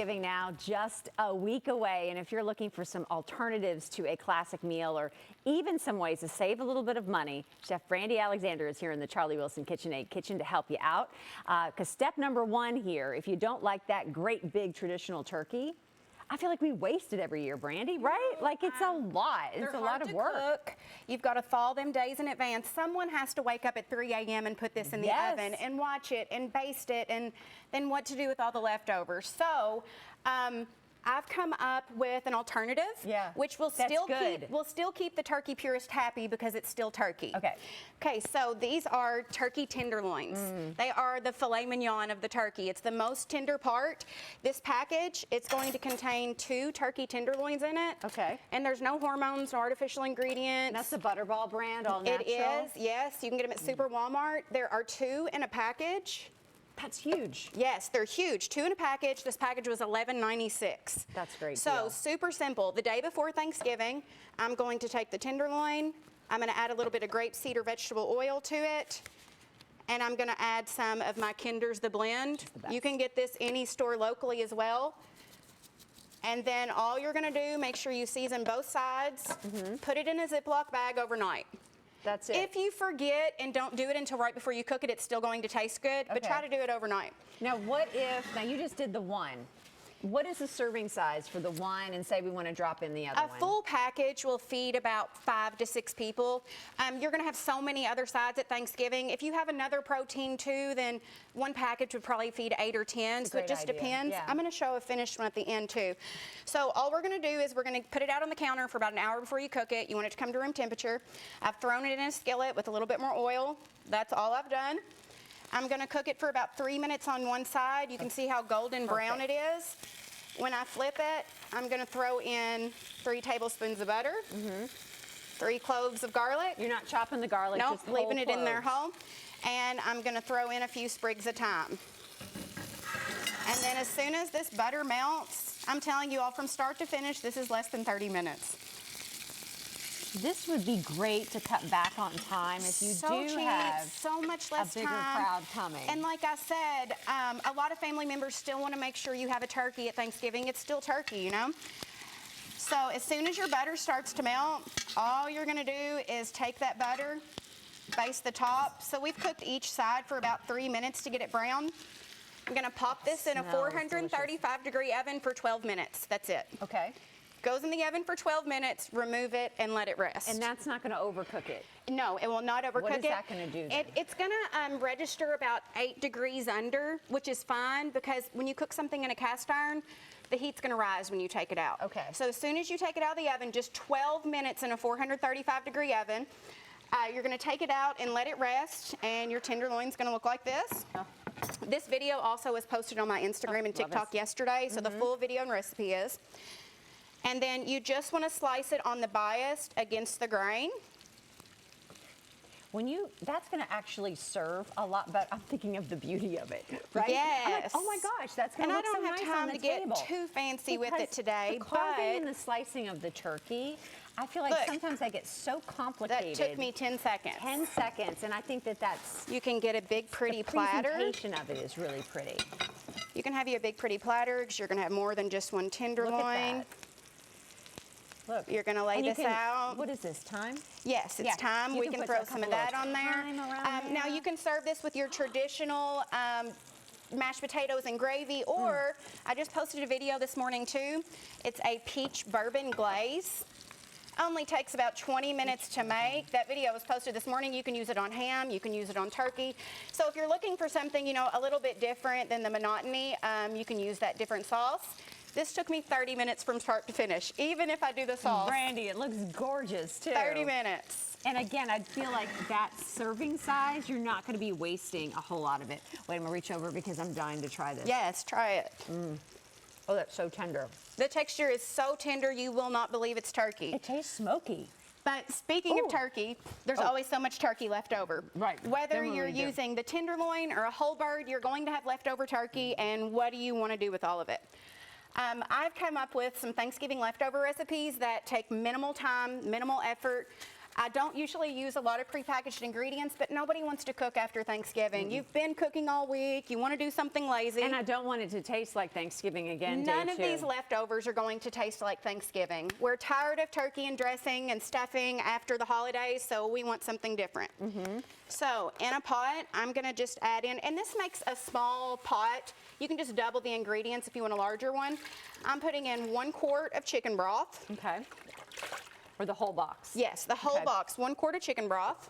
Thanksgiving now, just a week away. And if you're looking for some alternatives to a classic meal or even some ways to save a little bit of money, Chef Brandi Alexander is here in the Charlie Wilson KitchenAid kitchen to help you out. Because step number one here, if you don't like that great big traditional turkey, I feel like we waste it every year, Brandi, right? Like it's a lot. It's a lot of work. Cook. You've got to thaw them days in advance. Someone has to wake up at 3 a.m. and put this in the oven and watch it and baste it and then what to do with all the leftovers. So, I've come up with an alternative, which will still keep the turkey purist happy because it's still turkey. Okay, so these are turkey tenderloins. They are the filet mignon of the turkey. It's the most tender part. This package, it's going to contain 2 turkey tenderloins in it. And there's no hormones, no artificial ingredient. That's the Butterball brand, all natural. It is, yes. You can get them at Super Walmart. There are 2 in a package. That's huge. Yes, they're huge. 2 in a package. This package was $11.96. That's great. So super simple. The day before Thanksgiving, I'm going to take the tenderloin. I'm going to add a little bit of grapeseed or vegetable oil to it. And I'm going to add some of my Kinder's The Blend. You can get this any store locally as well. And then all you're going to do, make sure you season both sides. Put it in a Ziploc bag overnight. That's it. If you forget and don't do it until right before you cook it, it's still going to taste good, but try to do it overnight. Now now you just did the one. What is the serving size for the one, and say we want to drop in the other one? A full package will feed about 5 to 6 people. You're going to have so many other sides at Thanksgiving. If you have another protein too, then one package would probably feed 8 or 10. So it just depends. I'm going to show a finished one at the end too. So all we're going to do is we're going to put it out on the counter for about an hour before you cook it. You want it to come to room temperature. I've thrown it in a skillet with a little bit more oil. That's all I've done. I'm going to cook it for about 3 minutes on one side. You can see how golden brown it is. When I flip it, I'm going to throw in 3 tablespoons of butter, 3 cloves of garlic. You're not chopping the garlic, nope, just leaving it in there whole. And I'm going to throw in a few sprigs of thyme. And then as soon as this butter melts, I'm telling you all from start to finish, this is less than 30 minutes. This would be great to cut back on time if you have so much less a bigger crowd coming. And like I said, a lot of family members still want to make sure you have a turkey at Thanksgiving. It's still turkey, you know? So as soon as your butter starts to melt, all you're going to do is take that butter, baste the top. So we've cooked each side for about 3 minutes to get it brown. I'm going to pop this in a 435 degree oven for 12 minutes. That's it. Goes in the oven for 12 minutes, remove it, and let it rest. And that's not going to overcook it? No, it will not overcook it. What is that going to do then? It's going to register about 8 degrees under, which is fine because when you cook something in a cast iron, the heat's going to rise when you take it out. So as soon as you take it out of the oven, just 12 minutes in a 435 degree oven, you're going to take it out and let it rest, and your tenderloin's going to look like this. This video also was posted on my Instagram and TikTok yesterday, so the full video and recipe is. And then you just want to slice it on the bias against the grain. That's going to actually serve a lot better. I'm thinking of the beauty of it, right? Yes. I'm like, oh my gosh, that's going to look so nice on the table. And I don't have time to get too fancy with it today. The carving and the slicing of the turkey, I feel like sometimes I get so complicated. That took me 10 seconds. 10 seconds, and I think that's... You can get a big, pretty platter. The presentation of it is really pretty. You can have you a big, pretty platter because you're going to have more than just one tenderloin. Look at that. Look. You're going to lay this out. What is this, thyme? Yes, it's thyme. We can throw some of that on there. Now you can serve this with your traditional mashed potatoes and gravy, or I just posted a video this morning too. It's a peach bourbon glaze. Only takes about 20 minutes to make. That video was posted this morning. You can use it on ham, you can use it on turkey. So if you're looking for something, you know, a little bit different than the monotony, you can use that different sauce. This took me 30 minutes from start to finish, even if I do the sauce. Brandi, it looks gorgeous too. 30 minutes. And again, I feel like that serving size, you're not going to be wasting a whole lot of it. Wait, I'm going to reach over because I'm dying to try this. Yes, try it. Oh, that's so tender. The texture is so tender, you will not believe it's turkey. It tastes smoky. But speaking of turkey, there's always so much turkey left over. Whether you're using the tenderloin or a whole bird, you're going to have leftover turkey, and what do you want to do with all of it? I've come up with some Thanksgiving leftover recipes that take minimal time, minimal effort. I don't usually use a lot of prepackaged ingredients, but nobody wants to cook after Thanksgiving. You've been cooking all week. You want to do something lazy. And I don't want it to taste like Thanksgiving again. None of these leftovers are going to taste like Thanksgiving. We're tired of turkey and dressing and stuffing after the holidays, so we want something different. So in a pot, I'm going to just add in, and this makes a small pot. You can just double the ingredients if you want a larger one. I'm putting in 1 quart of chicken broth. Okay. Or the whole box? Yes, the whole box, 1 quart of chicken broth.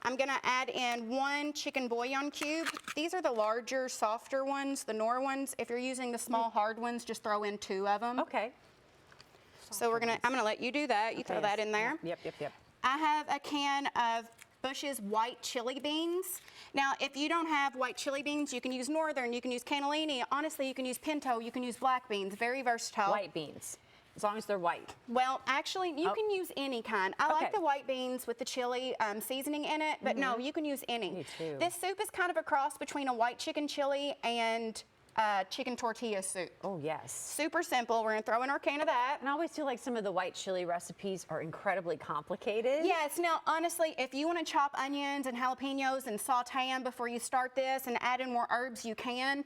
I'm gonna add in 1 chicken bouillon cube. These are the larger, softer ones, the Knorr ones. If you're using the small, hard ones, just throw in 2 of them. Okay. So I'm gonna let you do that. You throw that in there. Yep. I have a can of Bush's white chili beans. Now, if you don't have white chili beans, you can use Northern, you can use cannellini. Honestly, you can use pinto, you can use black beans. Very versatile. White beans. As long as they're white. Well, actually, you can use any kind. I like the white beans with the chili seasoning in it, but no, you can use any. Me too. This soup is kind of a cross between a white chicken chili and chicken tortilla soup. Oh, yes. Super simple. We're going to throw in our can of that. And I always feel like some of the white chili recipes are incredibly complicated. Yes. Now, honestly, if you want to chop onions and jalapenos and saute them before you start this and add in more herbs, you can.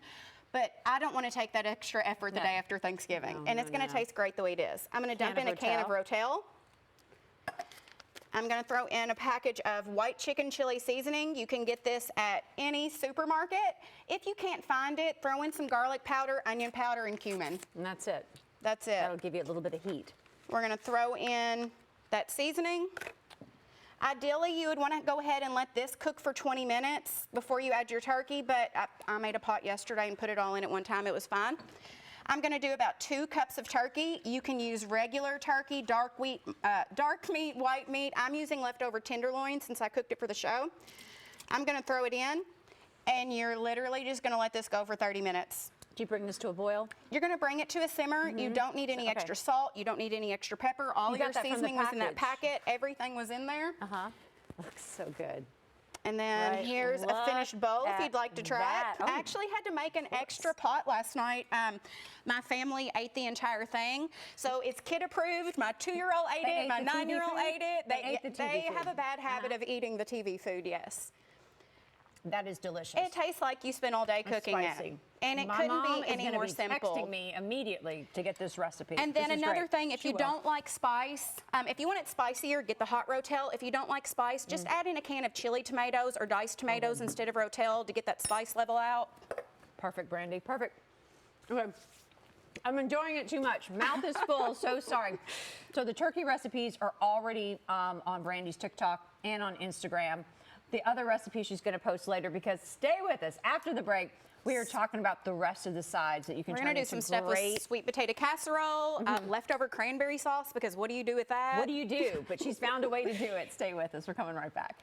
But I don't want to take that extra effort the day after Thanksgiving. And it's going to taste great the way it is. I'm going to dump in a can of Rotel. I'm going to throw in a package of white chicken chili seasoning. You can get this at any supermarket. If you can't find it, throw in some garlic powder, onion powder, and cumin. And that's it. That's it. That'll give you a little bit of heat. We're going to throw in that seasoning. Ideally, you would want to go ahead and let this cook for 20 minutes before you add your turkey, but I made a pot yesterday and put it all in at one time. It was fine. I'm going to do about 2 cups of turkey. You can use regular turkey, dark meat, white meat. I'm using leftover tenderloin since I cooked it for the show. I'm going to throw it in, and you're literally just going to let this go for 30 minutes. Do you bring this to a boil? You're going to bring it to a simmer. You don't need any extra salt. You don't need any extra pepper. All your seasoning was in that packet. Everything was in there. Looks so good. And then here's a finished bowl if you'd like to try it. I actually had to make an extra pot last night. My family ate the entire thing. So it's kid approved. My 2-year-old ate it. My 9-year-old ate it. They have a bad habit of eating the TV food, yes. That is delicious. It tastes like you spent all day cooking it. And it couldn't be any more simple. Texting me immediately to get this recipe. And then another thing, if you don't like spice, if you want it spicier, get the hot Rotel. If you don't like spice, just add in a can of chili tomatoes or diced tomatoes instead of Rotel to get that spice level out. Perfect, Brandi. Perfect. Okay. I'm enjoying it too much. Mouth is full. So sorry. So the turkey recipes are already on Brandi's TikTok and on Instagram. The other recipe she's going to post later, because stay with us. After the break, we are talking about the rest of the sides that you can turn into great. We're going to do some stuff with sweet potato casserole, leftover cranberry sauce, because what do you do with that? What do you do? But she's found a way to do it. Stay with us. We're coming right back.